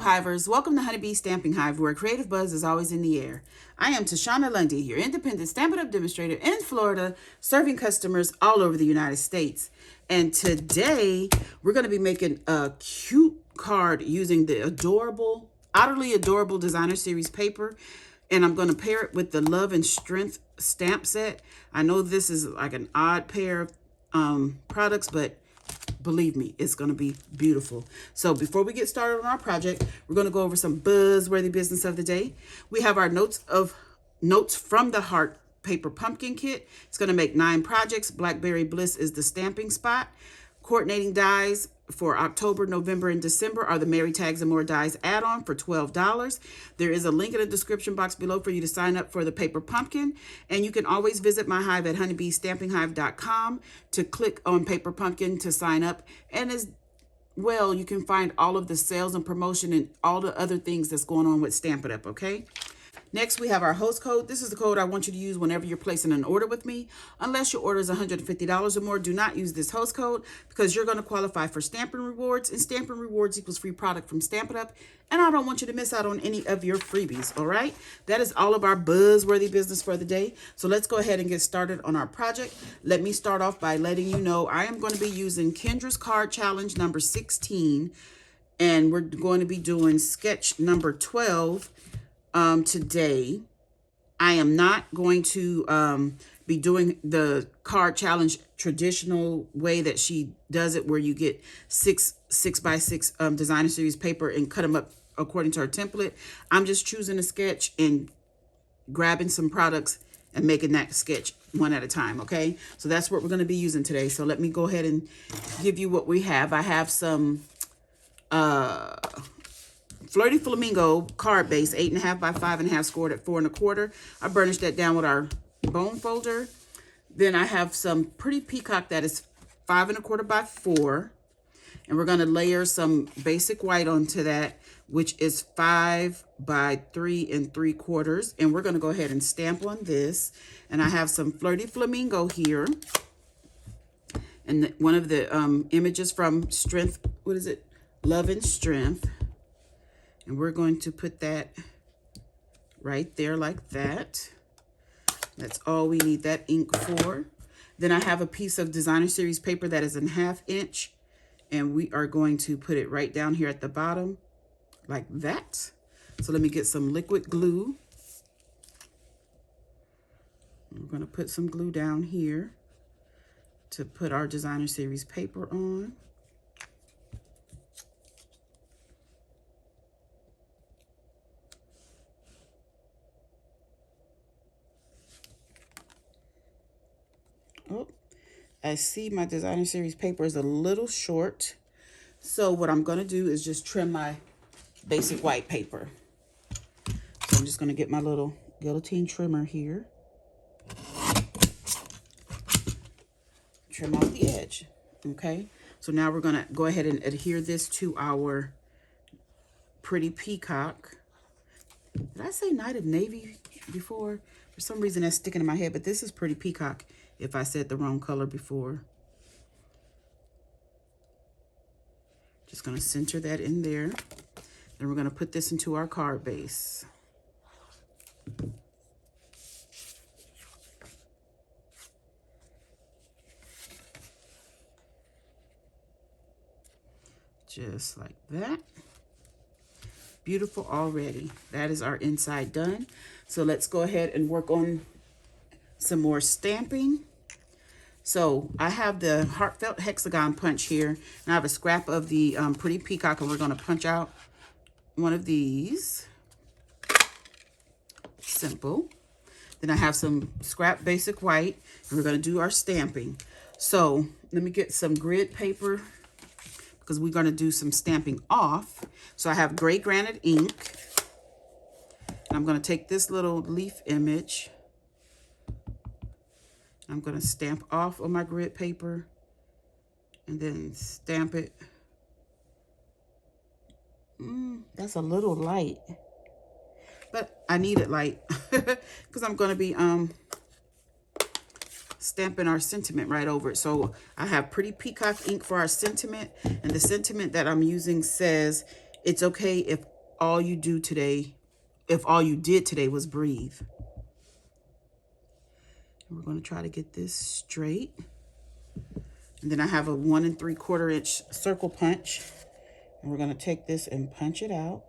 Hivers, welcome to Honeybee Stamping Hive, where creative buzz is always in the air. I am Tashana Lundy, your Independent Stampin Up Demonstrator in Florida, serving customers all over the United States. And today, we're going to be making a cute card using the Otterly Adorable Designer Series paper. And I'm going to pair it with the Love and Strength stamp set. I know this is like an odd pair of products, but believe me, it's going to be beautiful. So before we get started on our project, we're going to go over some buzzworthy business of the day. We have our notes from the Heart paper pumpkin kit. It's going to make 9 projects. Blackberry Bliss is the stamping spot. Coordinating dies for October, November, and December are the Mary Tags and More Dies add-on for $12. There is a link in the description box below for you to sign up for the paper pumpkin. And you can always visit my hive at honeybeestampinghive.com to click on paper pumpkin to sign up. And as well, you can find all of the sales and promotion and all the other things that's going on with Stampin' Up, okay? Next, we have our host code. This is the code I want you to use whenever you're placing an order with me. Unless your order is $150 or more, do not use this host code because you're going to qualify for Stampin' Rewards, and Stampin' Rewards equals free product from Stampin' Up, and I don't want you to miss out on any of your freebies, all right? That is all of our buzzworthy business for the day. So let's go ahead and get started on our project. Let me start off by letting you know I am going to be using Kendra's Card Challenge number 16, and we're going to be doing sketch number 12 today. I am not going to be doing the card challenge traditional way that she does it, where you get 6x6 designer series paper and cut them up according to her template. I'm just choosing a sketch and grabbing some products and making that sketch one at a time, okay? So that's what we're going to be using today. So let me go ahead and give you what we have. I have some Flirty Flamingo card base, 8.5 by 5.5, scored at 4 1/4. I burnished that down with our bone folder. Then I have some Pretty Peacock that is 5 1/4 by 4. And we're going to layer some basic white onto that, which is 5 by 3 3/4. And we're going to go ahead and stamp on this. And I have some Flirty Flamingo here. And one of the images from Strength, what is it? Love and Strength. And we're going to put that right there like that. That's all we need that ink for. Then I have a piece of designer series paper that is in 1/2 inch. And we are going to put it right down here at the bottom like that. So let me get some liquid glue. We're going to put some glue down here to put our designer series paper on. Oh, I see my designer series paper is a little short. So what I'm going to do is just trim my basic white paper. So I'm just going to get my little guillotine trimmer here. Trim off the edge. Okay. So now we're going to go ahead and adhere this to our Pretty Peacock. Did I say Night of Navy before? For some reason that's sticking in my head, but this is Pretty Peacock if I said the wrong color before. Just going to center that in there. Then we're going to put this into our card base. Just like that. Beautiful already. That is our inside done. So let's go ahead and work on some more stamping. So I have the Heartfelt Hexagon punch here, and I have a scrap of the Pretty Peacock, and we're going to punch out one of these. Simple. Then I have some scrap basic white, and we're going to do our stamping. So let me get some grid paper because we're going to do some stamping off. So I have gray granite ink. I'm going to take this little leaf image. I'm going to stamp off on my grid paper and then stamp it. That's a little light, but I need it light because I'm going to be stamping our sentiment right over it. So I have Pretty Peacock ink for our sentiment, and the sentiment that I'm using says, it's okay if all you do today, if all you did today was breathe. And we're going to try to get this straight. And then I have a 1 3/4 inch circle punch. And we're going to take this and punch it out.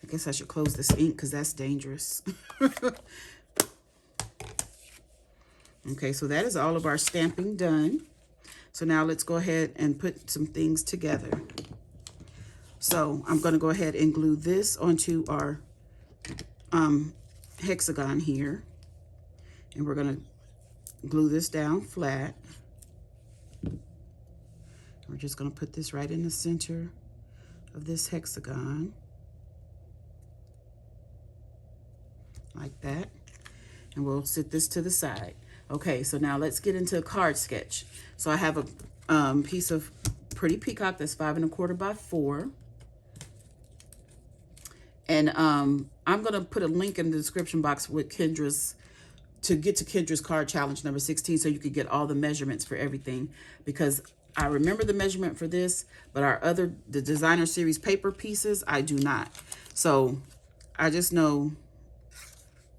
I guess I should close this ink because that's dangerous. Okay, so that is all of our stamping done. So now let's go ahead and put some things together. So I'm going to go ahead and glue this onto our hexagon here. And we're going to glue this down flat. We're just going to put this right in the center of this hexagon. Like that. And we'll set this to the side. Okay, so now let's get into a card sketch. So I have a piece of Pretty Peacock that's 5 1/4 by 4. And I'm going to put a link in the description box with Kendra's, to get to Kendra's card challenge number 16, so you could get all the measurements for everything, because I remember the measurement for this, but the designer series paper pieces, I do not. So I just know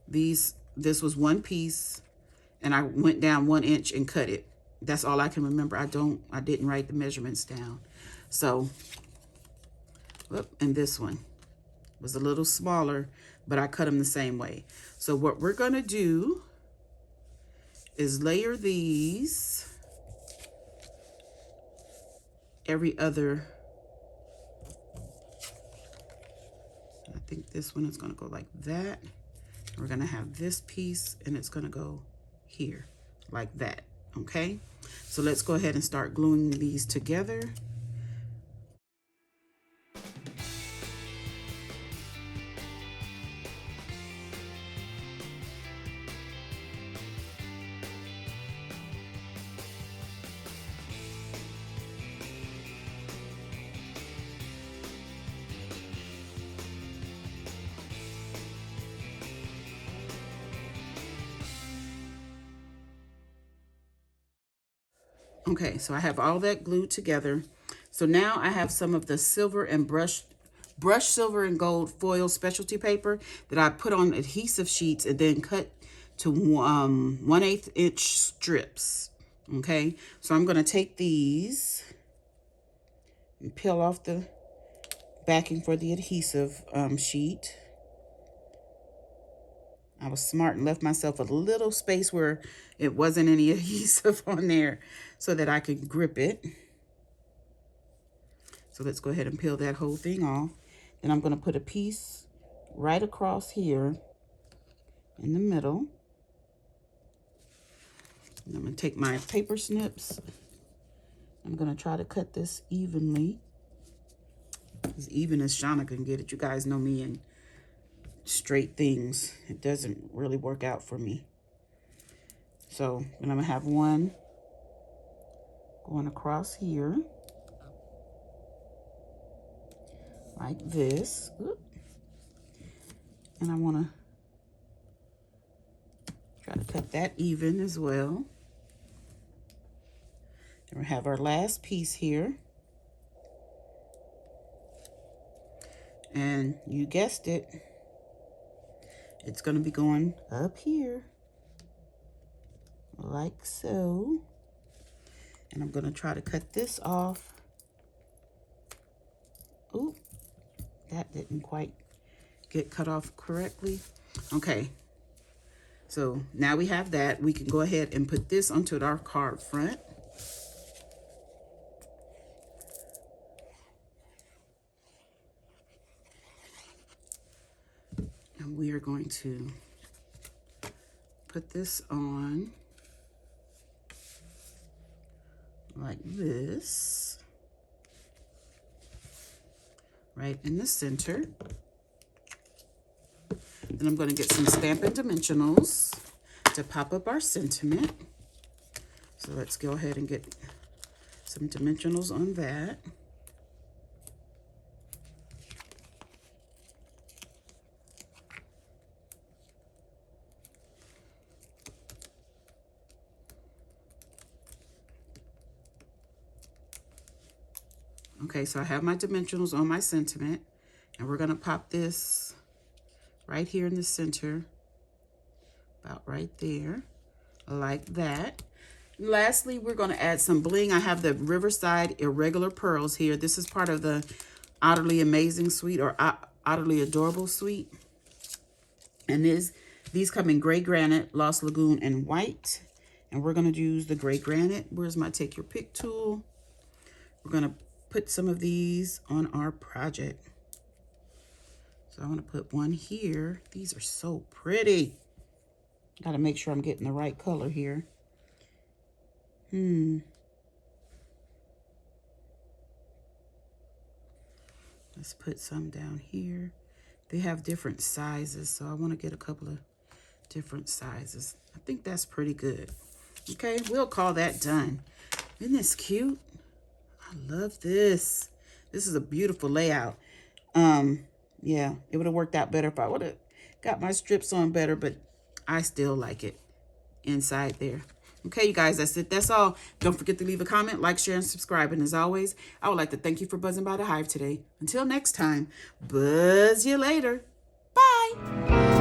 this was one piece, and I went down 1 inch and cut it. That's all I can remember. I didn't write the measurements down. So, and this one was a little smaller, but I cut them the same way. So what we're going to do is layer these every other. I think this one is going to go like that. We're going to have this piece, and it's going to go here like that. Okay, so let's go ahead and start gluing these together. Okay, so I have all that glued together. So now I have some of the silver and brushed silver and gold foil specialty paper that I put on adhesive sheets and then cut to 1/8 inch strips. Okay, so I'm going to take these and peel off the backing for the adhesive sheet. I was smart and left myself a little space where it wasn't any adhesive on there so that I could grip it. So let's go ahead and peel that whole thing off. Then I'm going to put a piece right across here in the middle. And I'm going to take my paper snips. I'm going to try to cut this evenly, as even as Shauna can get it. You guys know me and straight things, it doesn't really work out for me. So then I'm gonna have one going across here like this. And I want to try to cut that even as well. And we have our last piece here, and you guessed it, it's going to be going up here, like so. And I'm going to try to cut this off. Ooh, that didn't quite get cut off correctly. Okay, so now we have that. We can go ahead and put this onto our card front. And we are going to put this on like this, right in the center. Then I'm going to get some Stampin' Dimensionals to pop up our sentiment. So let's go ahead and get some dimensionals on that. Okay, so I have my dimensionals on my sentiment, and we're gonna pop this right here in the center, about right there, like that. Lastly, we're going to add some bling. I have the Riverside Irregular Pearls here. This is part of the Otterly Amazing Suite or Otterly Adorable Suite. And these come in gray granite, Lost Lagoon, and white. And we're going to use the gray granite. Where's my take your pick tool? We're going to put some of these on our project. So I'm going to put one here. These are so pretty. Got to make sure I'm getting the right color here. Let's put some down here. They have different sizes, so I want to get a couple of different sizes. I think that's pretty good. Okay, we'll call that done. Isn't this cute? I love this. This is a beautiful layout. Yeah, it would have worked out better if I would have got my strips on better, but I still like it inside there. Okay, you guys, that's it. That's all. Don't forget to leave a comment, like, share, and subscribe. And as always, I would like to thank you for buzzing by the Hive today. Until next time, buzz you later. Bye.